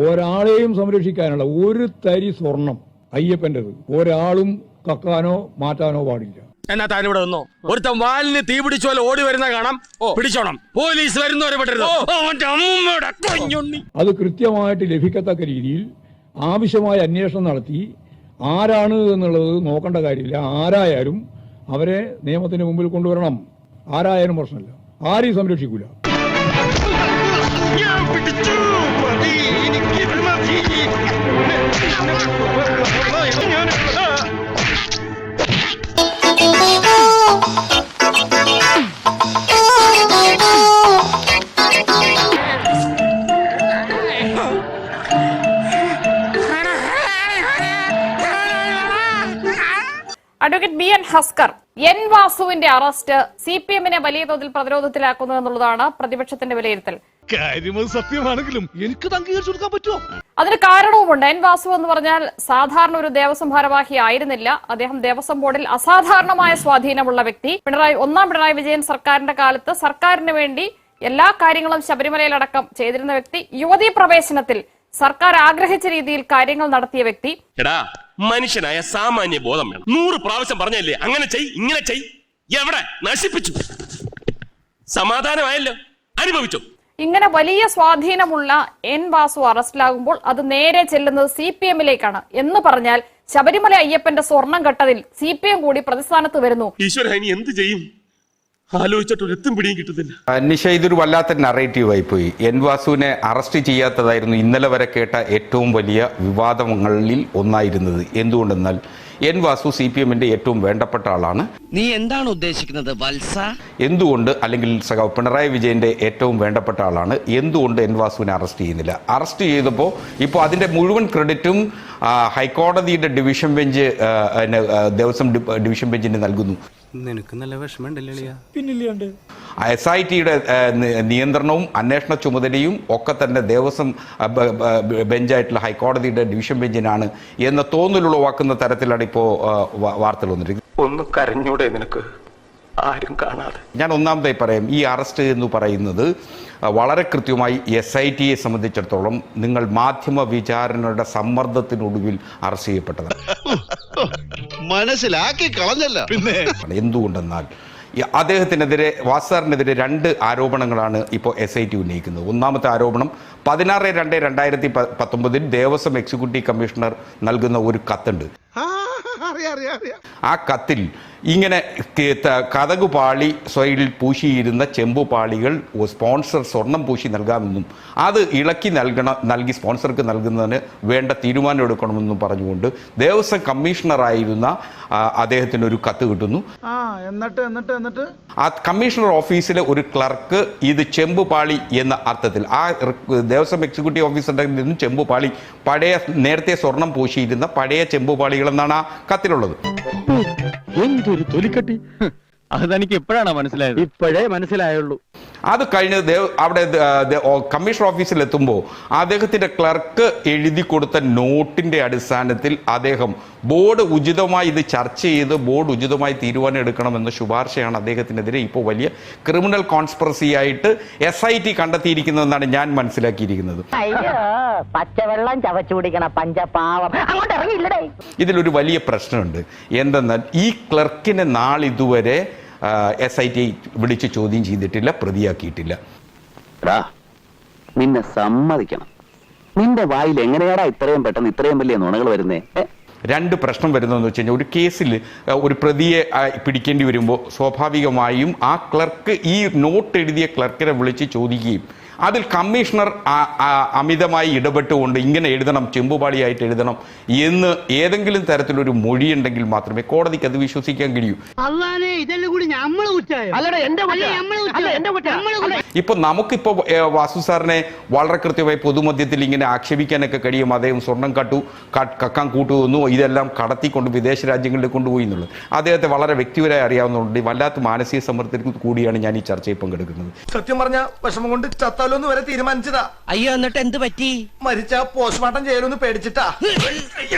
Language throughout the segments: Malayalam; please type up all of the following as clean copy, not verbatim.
ഒരാളെയും സംരക്ഷിക്കാനുള്ള ഒരു തരി സ്വർണം അയ്യപ്പൻ്റെത് ഒരാളും കക്കാനോ മാറ്റാനോ പാടില്ല. എന്നാ താനിവിടെ വന്നോ. ഒരുത്തൻ വാലിന് തീ പിടിച്ചോലെ ഓടി വരുന്ന കാണാം, പിടിച്ചോണം. പോലീസ് വരുന്നവരെ വിടരുത്. അത് കൃത്യമായിട്ട് ലഭിക്കത്തക്ക രീതിയിൽ ആവശ്യമായ അന്വേഷണം നടത്തി ആരാണ് എന്നുള്ളത് നോക്കേണ്ട കാര്യമില്ല. ആരായാലും അവരെ നിയമത്തിന് മുമ്പിൽ കൊണ്ടുവരണം. ആരായാലും പ്രശ്നമില്ല, ആരെയും സംരക്ഷിക്കൂല. Advocate B N Haskar, N വാസുവിന്റെ അറസ്റ്റ് CPM-നെ വലിയ തോതിൽ പ്രതിരോധത്തിലാക്കുന്നു എന്നുള്ളതാണ് പ്രതിപക്ഷത്തിന്റെ വിലയിരുത്തൽ. സത്യമാണെങ്കിലും എനിക്ക് അംഗീകരിച്ചു കൊടുക്കാൻ പറ്റുമോ? അതിന് കാരണവുമുണ്ട്. എൻ വാസു എന്ന് പറഞ്ഞാൽ സാധാരണ ഒരു ദേവസ്വം ഭാരവാഹി ആയിരുന്നില്ല. അദ്ദേഹം ദേവസ്വം ബോർഡിൽ അസാധാരണമായ സ്വാധീനമുള്ള വ്യക്തി. ഒന്നാം പിണറായി വിജയൻ സർക്കാരിന്റെ കാലത്ത് സർക്കാരിന് വേണ്ടി എല്ലാ കാര്യങ്ങളും ശബരിമലയിലടക്കം ചെയ്തിരുന്ന വ്യക്തി. യുവതീ പ്രവേശനത്തിൽ സർക്കാർ ആഗ്രഹിച്ച രീതിയിൽ കാര്യങ്ങൾ നടത്തിയ വ്യക്തി. മനുഷ്യനായ സാമാന്യ ബോധം വേണം. 100 പ്രാവശ്യം പറഞ്ഞല്ലേ അങ്ങനെ ചെയ് ഇങ്ങനെ ചെയ്. എവിടെ നശിപ്പിച്ചു? സമാധാനമായല്ലോ, അനുഭവിച്ചു. ഇങ്ങനെ വലിയ സ്വാധീനമുള്ള എൻ വാസു അറസ്റ്റിലാകുമ്പോൾ അത് നേരെ ചെല്ലുന്നത് CPM-ലേക്കാണ് എന്ന് പറഞ്ഞാൽ ശബരിമല അയ്യപ്പന്റെ സ്വർണം കെട്ടതിൽ CPM കൂടി പ്രതിസ്ഥാനത്ത് വരുന്നു. ഈശ്വര, ഇനി എന്ത് ചെയ്യും? ആലോചിച്ചിട്ടൊരെത്തും പിടിയും കിട്ടുന്നില്ല. നിഷ, ഇതൊരു വല്ലാത്ത നറേറ്റീവായി പോയി. എൻ വാസുവിനെ അറസ്റ്റ് ചെയ്യാത്തതായിരുന്നു ഇന്നലെ വരെ കേട്ട ഏറ്റവും വലിയ വിവാദങ്ങളിൽ ഒന്നായിരുന്നത്. എന്തുകൊണ്ടെന്നാൽ എൻ വാസു CPM-ന്റെ ഏറ്റവും വേണ്ടപ്പെട്ട ആളാണ്. നീ എന്താണ് ഉദ്ദേശിക്കുന്നത് വത്സ? എന്തുകൊണ്ട്, അല്ലെങ്കിൽ സഖാവ് പിണറായി വിജയന്റെ ഏറ്റവും വേണ്ടപ്പെട്ട ആളാണ്, എന്തുകൊണ്ട് എൻ വാസുവിനെ അറസ്റ്റ് ചെയ്യുന്നില്ല? അറസ്റ്റ് ചെയ്തപ്പോൾ ഇപ്പോൾ അതിന്റെ മുഴുവൻ ക്രെഡിറ്റും ഹൈക്കോടതിയുടെ ഡിവിഷൻ ബെഞ്ച്, ദേവസ്വം ഡിവിഷൻ ബെഞ്ചിന് നൽകുന്നു. നിനക്ക് നല്ല വിഷമമുണ്ടല്ലേ? പിന്നില്ലാണ്ട് SIT-യുടെ നിയന്ത്രണവും അന്വേഷണ ചുമതലയും ഒക്കെ തന്നെ ദേവസ്വം ബെഞ്ചായിട്ടുള്ള ഹൈക്കോടതിയുടെ ഡിവിഷൻ ബെഞ്ചിനാണ് എന്ന തോന്നലുളവാക്കുന്ന തരത്തിലാണ് ഇപ്പോൾ വാർത്തകൾ വന്നിരിക്കുന്നത്. ഒന്ന് കരഞ്ഞൂടെ നിനക്ക്, ആരും കാണാതെ? ഞാൻ ഒന്നാമതായി പറയാം, ഈ അറസ്റ്റ് എന്ന് പറയുന്നത് വളരെ കൃത്യമായി SIT-യെ സംബന്ധിച്ചിടത്തോളം നിങ്ങൾ മാധ്യമ വിചാരണയുടെ സമ്മർദ്ദത്തിനൊടുവിൽ അറസ്റ്റ് ചെയ്യപ്പെട്ടതാണ്. മനസ്സിലാക്കി കളഞ്ഞല്ല. പിന്നെ എന്തുകൊണ്ടെന്നാൽ അദ്ദേഹത്തിനെതിരെ, വാസുസാറിനെതിരെ 2 ആരോപണങ്ങളാണ് ഇപ്പോൾ SIT ഉന്നയിക്കുന്നത്. ഒന്നാമത്തെ ആരോപണം 16/2/2019 ദേവസ്വം എക്സിക്യൂട്ടീവ് കമ്മീഷണർ നൽകുന്ന ഒരു കത്തുണ്ട്. ആ കത്തിൽ ഇങ്ങനെ കതകുപാളി സ്വൈഡിൽ പൂശിയിരുന്ന ചെമ്പുപാളികൾ സ്പോൺസർ സ്വർണം പൂശി നൽകാമെന്നും അത് ഇളക്കി നൽകി സ്പോൺസർക്ക് നൽകുന്നതിന് വേണ്ട തീരുമാനം എടുക്കണമെന്നും പറഞ്ഞുകൊണ്ട് ദേവസ്വം കമ്മീഷണറായിരുന്ന അദ്ദേഹത്തിന് ഒരു കത്ത് കിട്ടുന്നു. എന്നിട്ട് ആ കമ്മീഷണർ ഓഫീസിലെ ഒരു ക്ലർക്ക് ഇത് ചെമ്പുപാളി എന്ന അർത്ഥത്തിൽ, ആ ദേവസ്വം എക്സിക്യൂട്ടീവ് ഓഫീസറുടെ നിന്നും ചെമ്പുപാളി, പഴയ നേരത്തെ സ്വർണം പൂശിയിരുന്ന പഴയ ചെമ്പുപാളികൾ എന്നാണ് ആ കത്തിലുള്ളത്. എന്തൊരു തൊലിക്കട്ടി! അത് തനിക്ക് എപ്പോഴാണ് മനസ്സിലായത്? ഇപ്പോഴേ മനസ്സിലായുള്ളൂ. അത് കഴിഞ്ഞ് അവിടെ കമ്മീഷണർ ഓഫീസിൽ എത്തുമ്പോൾ അദ്ദേഹത്തിന്റെ ക്ലർക്ക് എഴുതി കൊടുത്ത നോട്ടിന്റെ അടിസ്ഥാനത്തിൽ അദ്ദേഹം ബോർഡ് ഉചിതമായി ഇത് ചർച്ച ചെയ്ത് ബോർഡ് ഉചിതമായി തീരുമാനം എടുക്കണമെന്ന ശുപാർശയാണ് അദ്ദേഹത്തിനെതിരെ ഇപ്പോൾ വലിയ ക്രിമിനൽ കോൺസ്പിറസി ആയിട്ട് SIT കണ്ടെത്തിയിരിക്കുന്നതെന്നാണ് ഞാൻ മനസ്സിലാക്കിയിരിക്കുന്നത്. പച്ചവെള്ളം ചവച്ചു കുടിക്കണ പഞ്ചപാവം അങ്ങോട്ട് ഇറങ്ങിയില്ലടേ. ഇതിലൊരു വലിയ പ്രശ്നമുണ്ട്. എന്തെന്നാൽ ഈ ക്ലർക്കിനെ നാളിതുവരെ SIT വിളിച്ച് ചോദ്യം ചെയ്തിട്ടില്ല, പ്രതിയാക്കിയിട്ടില്ല. നിന്നെ സമ്മതിക്കണം, നിന്റെ വായിൽ എങ്ങനെയാടാ ഇത്രയും പെട്ടെന്ന് ഇത്രയും വലിയ നുണകൾ വരുന്നേ? 2 പ്രശ്നം വരുന്നതെന്ന് വെച്ച് കഴിഞ്ഞാൽ, ഒരു കേസിൽ ഒരു പ്രതിയെ പിടിക്കേണ്ടി വരുമ്പോൾ സ്വാഭാവികമായും ആ ക്ലർക്ക്, ഈ നോട്ട് എഴുതിയ ക്ലർക്കിനെ വിളിച്ച് ചോദിക്കുകയും അതിൽ കമ്മീഷണർ അമിതമായി ഇടപെട്ടുകൊണ്ട് ഇങ്ങനെ എഴുതണം, ചെമ്പുപാളിയായിട്ട് എഴുതണം എന്ന് ഏതെങ്കിലും തരത്തിലൊരു മൊഴിയുണ്ടെങ്കിൽ മാത്രമേ കോടതിക്ക് അത് വിശ്വസിക്കാൻ കഴിയൂ. ഇപ്പൊ നമുക്കിപ്പോ വാസു സാറിനെ വളരെ കൃത്യമായി പൊതുമധ്യത്തിൽ ഇങ്ങനെ ആക്ഷേപിക്കാനൊക്കെ കഴിയും. അദ്ദേഹം സ്വർണം കക്കാൻ കൂട്ടുവന്നു, ഇതെല്ലാം കടത്തിക്കൊണ്ട് വിദേശ രാജ്യങ്ങളിൽ കൊണ്ടുപോയി എന്നുള്ളത് അദ്ദേഹത്തെ വളരെ വ്യക്തിപരമായി അറിയാവുന്നതുകൊണ്ട് വല്ലാത്ത മാനസിക സമ്മർദ്ദത്തിൽ കൂടിയാണ് ഞാൻ ഈ ചർച്ചയിൽ പങ്കെടുക്കുന്നത്. സത്യം പറഞ്ഞ വിഷമം കൊണ്ട് ചത്ത കൊണ്ടുപോയാലോന്ന് വരെ തീരുമാനിച്ചതാ. അയ്യോ എന്നിട്ട് എന്ത് പറ്റി? മരിച്ച പോസ്റ്റ്മോർട്ടം ചെയ്യലൊന്ന് പേടിച്ചിട്ടാ.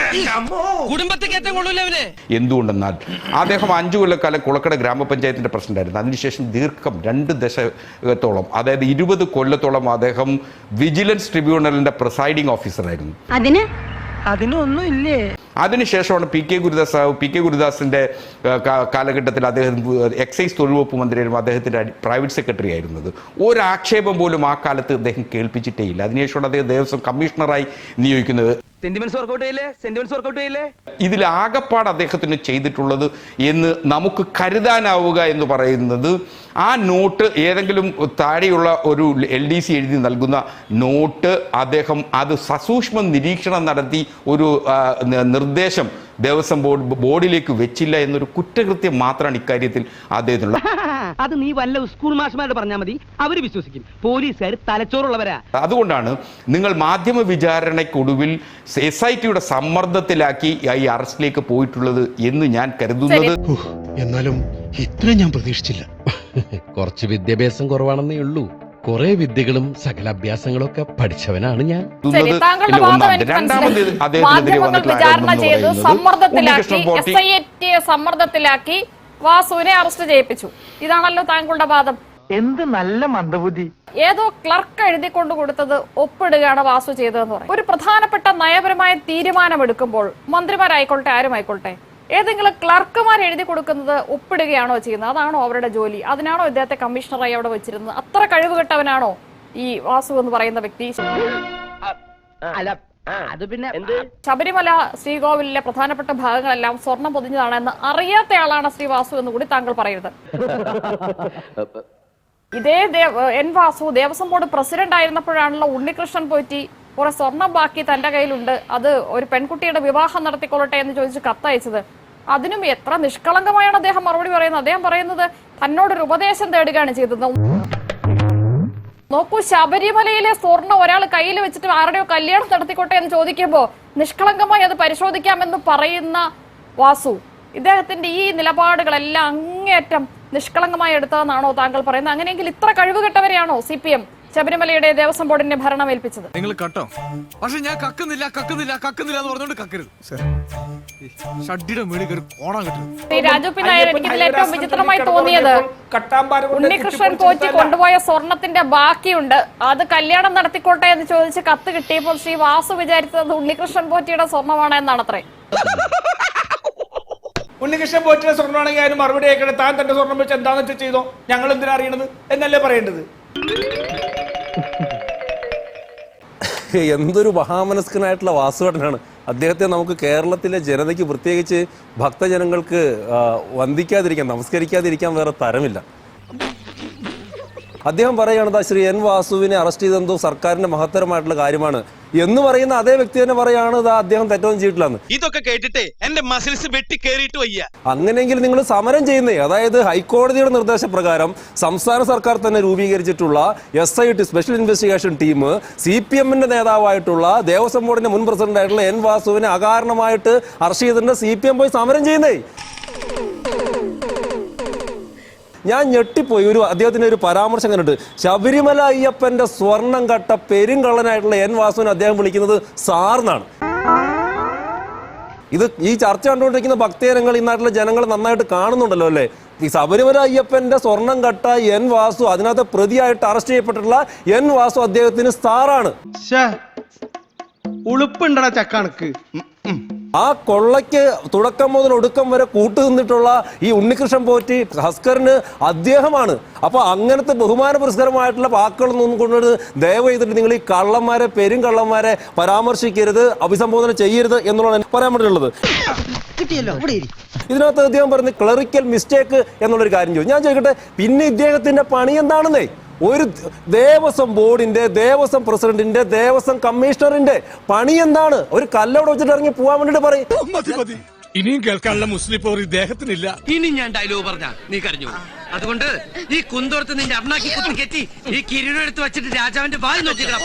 കുടുംബത്തിൽ കയറ്റം കൊള്ളൂല അവന്. എന്തുകൊണ്ടെന്നാൽ അദ്ദേഹം 5 കൊല്ലക്കാലം കുളക്കട ഗ്രാമപഞ്ചായത്തിന്റെ പ്രസിഡന്റായിരുന്നു. അതിനുശേഷം ദീർഘം 2 ദശകത്തോളം, അതായത് 20 കൊല്ലത്തോളം അദ്ദേഹം വിജിലൻസ് ട്രിബ്യൂണലിന്റെ പ്രിസൈഡിംഗ് ഓഫീസറായിരുന്നു. അതിനൊന്നും ഇല്ലേ? അതിനുശേഷമാണ് പി കെ ഗുരുദാസിന്റെ കാലഘട്ടത്തിൽ അദ്ദേഹം എക്സൈസ് തൊഴിൽ വകുപ്പ് മന്ത്രിയായിരുന്നു, അദ്ദേഹത്തിന്റെ പ്രൈവറ്റ് സെക്രട്ടറി ആയിരുന്നത്. ഒരാക്ഷേപം പോലും ആ കാലത്ത് അദ്ദേഹം കേൾപ്പിച്ചിട്ടേ ഇല്ല. അതിനുശേഷമാണ് അദ്ദേഹം ദേവസ്വം കമ്മീഷണറായി നിയോഗിക്കുന്നത്. ഇതിൽ ആകപ്പാട് അദ്ദേഹത്തിന് ചെയ്തിട്ടുള്ളത് എന്ന് നമുക്ക് കരുതാനാവുക എന്ന് പറയുന്നത്, ആ നോട്ട് ഏതെങ്കിലും താഴെയുള്ള ഒരു LDC എഴുതി നൽകുന്ന നോട്ട് അദ്ദേഹം അത് സസൂക്ഷ്മം നിരീക്ഷണം നടത്തി ഒരു നിർദ്ദേശം ദേവസ്വം ബോർഡിലേക്ക് വെച്ചില്ല എന്നൊരു കുറ്റകൃത്യം മാത്രമാണ് ഇക്കാര്യത്തിൽ അദ്ദേഹത്തിനുള്ള. അത് നീ വല്ല സ്കൂൾ മാഷ്മാരോട് പറഞ്ഞാൽ മതി, അവര് വിശ്വസിക്കും. പോലീസുകാർ തലച്ചോറുള്ളവരാ. അതുകൊണ്ടാണ് നിങ്ങൾ മാധ്യമ വിചാരണയ്ക്കൊടുവിൽ SITയുടെ സമ്മർദ്ദത്തിലാക്കി ഈ അറസ്റ്റിലേക്ക് പോയിട്ടുള്ളത് എന്ന് ഞാൻ കരുതുന്നത്. എന്നാലും ഇത്ര ഞാൻ പ്രതീക്ഷിച്ചില്ല. കുറച്ച് വിദ്യാഭ്യാസം കുറവാണെന്നേ ഉള്ളൂ. കുറെ വിദ്യകളും സകല അഭ്യാസങ്ങളും ഒക്കെ പഠിച്ചവനാണ് ഞാൻ. സമ്മർദ്ദത്തിലാക്കി വാസുവിനെ അറസ്റ്റ് ചെയ്യിപ്പിച്ചു. ഇതാണല്ലോ താങ്കളുടെ വാദം. എന്ത് നല്ല മന്ദബുദ്ധി. ഏതോ ക്ലർക്ക് എഴുതിക്കൊണ്ട് കൊടുത്തത് ഒപ്പിടുകയാണ് വാസു ചെയ്തതെന്ന് പറയും. ഒരു പ്രധാനപ്പെട്ട നയപരമായ തീരുമാനമെടുക്കുമ്പോൾ മന്ത്രിമാരായിക്കൊള്ളട്ടെ ആരുമായിക്കൊള്ളട്ടെ, ഏതെങ്കിലും ക്ലർക്കുമാർ എഴുതി കൊടുക്കുന്നത് ഒപ്പിടുകയാണോ ചെയ്യുന്നത്? അതാണോ അവരുടെ ജോലി? അതിനാണോ ഇദ്ദേഹത്തെ കമ്മീഷണറായി അവിടെ വെച്ചിരുന്നത്? അത്ര കഴിവ് കെട്ടവനാണോ ഈ വാസു എന്ന് പറയുന്ന വ്യക്തി? അത് പിന്നെ ശബരിമല ശ്രീകോവിലിലെ പ്രധാനപ്പെട്ട ഭാഗങ്ങളെല്ലാം സ്വർണം പൊതിഞ്ഞതാണ് എന്ന് അറിയാത്തയാളാണ് ശ്രീ വാസു എന്ന് കൂടി താങ്കൾ പറയരുത്. ഇതേ N Vasu Devaswom board president ആയിരുന്നപ്പോഴാണല്ലോ ഉണ്ണികൃഷ്ണൻ പോറ്റി കുറെ സ്വർണം ബാക്കി തന്റെ കയ്യിലുണ്ട്, അത് ഒരു പെൺകുട്ടിയുടെ വിവാഹം നടത്തിക്കൊള്ളട്ടെ എന്ന് ചോദിച്ച് കത്തയച്ചത്. അതിനും എത്ര നിഷ്കളങ്കമായാണ് അദ്ദേഹം മറുപടി പറയുന്നത്. അദ്ദേഹം പറയുന്നത് തന്നോടൊരു ഉപദേശം തേടുകയാണ് ചെയ്തത്. നോക്കൂ, ശബരിമലയിലെ സ്വർണം ഒരാൾ കയ്യിൽ വെച്ചിട്ട് ആരുടെയോ കല്യാണം നടത്തിക്കോട്ടെ എന്ന് ചോദിക്കുമ്പോൾ നിഷ്കളങ്കമായി അത് പരിശോധിക്കാമെന്ന് പറയുന്ന വാസു, ഇദ്ദേഹത്തിന്റെ ഈ നിലപാടുകളെല്ലാം അങ്ങേയറ്റം നിഷ്കളങ്കമായി എടുത്തതെന്നാണോ താങ്കൾ പറയുന്നത്? അങ്ങനെയെങ്കിൽ ഇത്ര കഴിവുകെട്ടവരെയാണോ CPM ശബരിമലയുടെ ദേവസ്വം ബോർഡിനെ ഭരണം ഏൽപ്പിച്ചത്? നിങ്ങൾ കട്ടോ, പക്ഷെ ഞാൻ കക്കുന്നില്ല എന്ന് പറഞ്ഞോണ്ട് കക്കരുത്. ഷഡ്ഡിയുടെ മേളിൽ കയറി കോണാൻ കിട്ടും. രാജു പി നായർ, എനിക്ക് ഇതിൽ ഏറ്റവും വിചിത്രമായി തോന്നിയത് ഉണ്ണികൃഷ്ണൻ പോറ്റി കൊണ്ടുപോയ സ്വർണത്തിന്റെ ബാക്കിയുണ്ട്, അത് കല്യാണം നടത്തിക്കോട്ടെ എന്ന് ചോദിച്ച് കത്ത് കിട്ടിയപ്പോൾ ശ്രീ വാസു വിചാരിച്ചത് ഉണ്ണികൃഷ്ണൻ പോറ്റിയുടെ സ്വർണമാണ് എന്നാണ് അത്രേ. ഉണ്ണികൃഷ്ണൻ പോറ്റിയുടെ സ്വർണ്ണമാണെങ്കിൽ അതിന് മറുപടി അയക്കണം. താൻ തന്റെ സ്വർണം വെച്ച് എന്താണെന്ന് വെച്ചാൽ ചെയ്തോ, ഞങ്ങൾ എന്തിനാ അറിയണത് എന്നല്ലേ പറയേണ്ടത്. എന്തൊരു മഹാമനസ്കനായിട്ടുള്ള വാസുവേട്ടനാണ്. അദ്ദേഹത്തെ നമുക്ക് കേരളത്തിലെ ജനതയ്ക്ക്, പ്രത്യേകിച്ച് ഭക്തജനങ്ങൾക്ക് വന്ദിക്കാതിരിക്കാൻ, നമസ്കരിക്കാതിരിക്കാൻ വേറെ തരമില്ല. അദ്ദേഹം പറയുകയാണത് ശ്രീ എൻ വാസുവിനെ അറസ്റ്റ് ചെയ്തെന്തോ സർക്കാരിന്റെ മഹത്തരമായിട്ടുള്ള കാര്യമാണ് എന്ന് പറയുന്ന അതേ വ്യക്തി തന്നെ പറയാണ് അദ്ദേഹം തെറ്റൊന്നും ചെയ്തിട്ടില്ലെന്ന്. ഇതൊക്കെ കേട്ടിട്ട് എന്റെ മസിൽസ് വെട്ടി കേറിയിട്ട് വയ്യ. അങ്ങനെയെങ്കിൽ നിങ്ങൾ സമരം ചെയ്യുന്നേ, അതായത് ഹൈക്കോടതിയുടെ നിർദ്ദേശപ്രകാരം സംസ്ഥാന സർക്കാർ തന്നെ രൂപീകരിച്ചിട്ടുള്ള SIT സ്പെഷ്യൽ ഇൻവെസ്റ്റിഗേഷൻ ടീം CPMന്റെ നേതാവായിട്ടുള്ള ദേവസ്വം ബോർഡിന്റെ മുൻ പ്രസിഡന്റായിട്ടുള്ള എൻ വാസുവിനെ അകാരണമായിട്ട് അറസ്റ്റ് ചെയ്തിട്ടുണ്ട്. CPM പോയി സമരം ചെയ്യുന്നേ. ഞാൻ ഞെട്ടിപ്പോയി. അദ്ദേഹത്തിന്റെ ഒരു പരാമർശം കണ്ടിട്ട്, ശബരിമല അയ്യപ്പന്റെ സ്വർണം കട്ട പെരുങ്കള്ളനായിട്ടുള്ള എൻ വാസുവിനെ അദ്ദേഹം വിളിക്കുന്നത് സാർന്നാണ്. ഈ ചർച്ച കണ്ടുകൊണ്ടിരിക്കുന്ന ഭക്തജനങ്ങൾ, ഈ നാട്ടിലെ ജനങ്ങൾ നന്നായിട്ട് കാണുന്നുണ്ടല്ലോ അല്ലേ? ഈ ശബരിമല അയ്യപ്പന്റെ സ്വർണം കട്ട എൻ വാസു, അതിനകത്ത് പ്രതിയായിട്ട് അറസ്റ്റ് ചെയ്യപ്പെട്ടിട്ടുള്ള എൻ വാസു അദ്ദേഹത്തിന് സ്റ്റാറാണ്. ഉളുപ്പുണ്ടടാ ചക്കണക്ക്. ആ കൊള്ളയ്ക്ക് തുടക്കം മുതൽ ഒടുക്കം വരെ കൂട്ടുനിന്നിട്ടുള്ള ഈ ഉണ്ണികൃഷ്ണൻ പോറ്റി ഹസ്കറിന് അദ്ദേഹമാണ്. അപ്പൊ അങ്ങനത്തെ ബഹുമാന പുരസ്കരമായിട്ടുള്ള വാക്കുകളൊന്നും കൊണ്ടുവരുന്നത് ദയവ് ചെയ്തിട്ട് നിങ്ങൾ ഈ കള്ളന്മാരെ, പെരുങ്കള്ളന്മാരെ പരാമർശിക്കരുത്, അഭിസംബോധന ചെയ്യരുത് എന്നുള്ളതാണ് പറയാൻ വേണ്ടിയുള്ളത്. ഇതിനകത്ത് അദ്ദേഹം പറയുന്നത് ക്ലറിക്കൽ മിസ്റ്റേക്ക് എന്നുള്ളൊരു കാര്യം ചോദിച്ചു. ഞാൻ ചോദിക്കട്ടെ, പിന്നെ ഇദ്ദേഹത്തിന്റെ പണി എന്താണെന്നേ? ഒരു ദേവസ്വം ബോർഡിന്റെ, ദേവസ്വം പ്രസിഡന്റിന്റെ, ദേവസ്വം കമ്മീഷണറിന്റെ പണി എന്താണ്? ഒരു കല്ലവിടെ വെച്ചിട്ട് ഇറങ്ങി പോവാൻ വേണ്ടിട്ട് പറയും. ഇനിയും കേൾക്കാനുള്ള മുസ്ലിം പോർ ഇദ്ദേഹത്തിനില്ല. ഇനി ഞാൻ ഡയലോഗ് പറഞ്ഞ നീ കരഞ്ഞു. അതുകൊണ്ട് ഈ കുന്തോർത്ത് നിന്റെ അണ്ണാക്കി കുത്തി കെറ്റി ഈ കിരീടം എടുത്ത് വെച്ചിട്ട് രാജാവിന്റെ വായി നോക്കിക്കണം.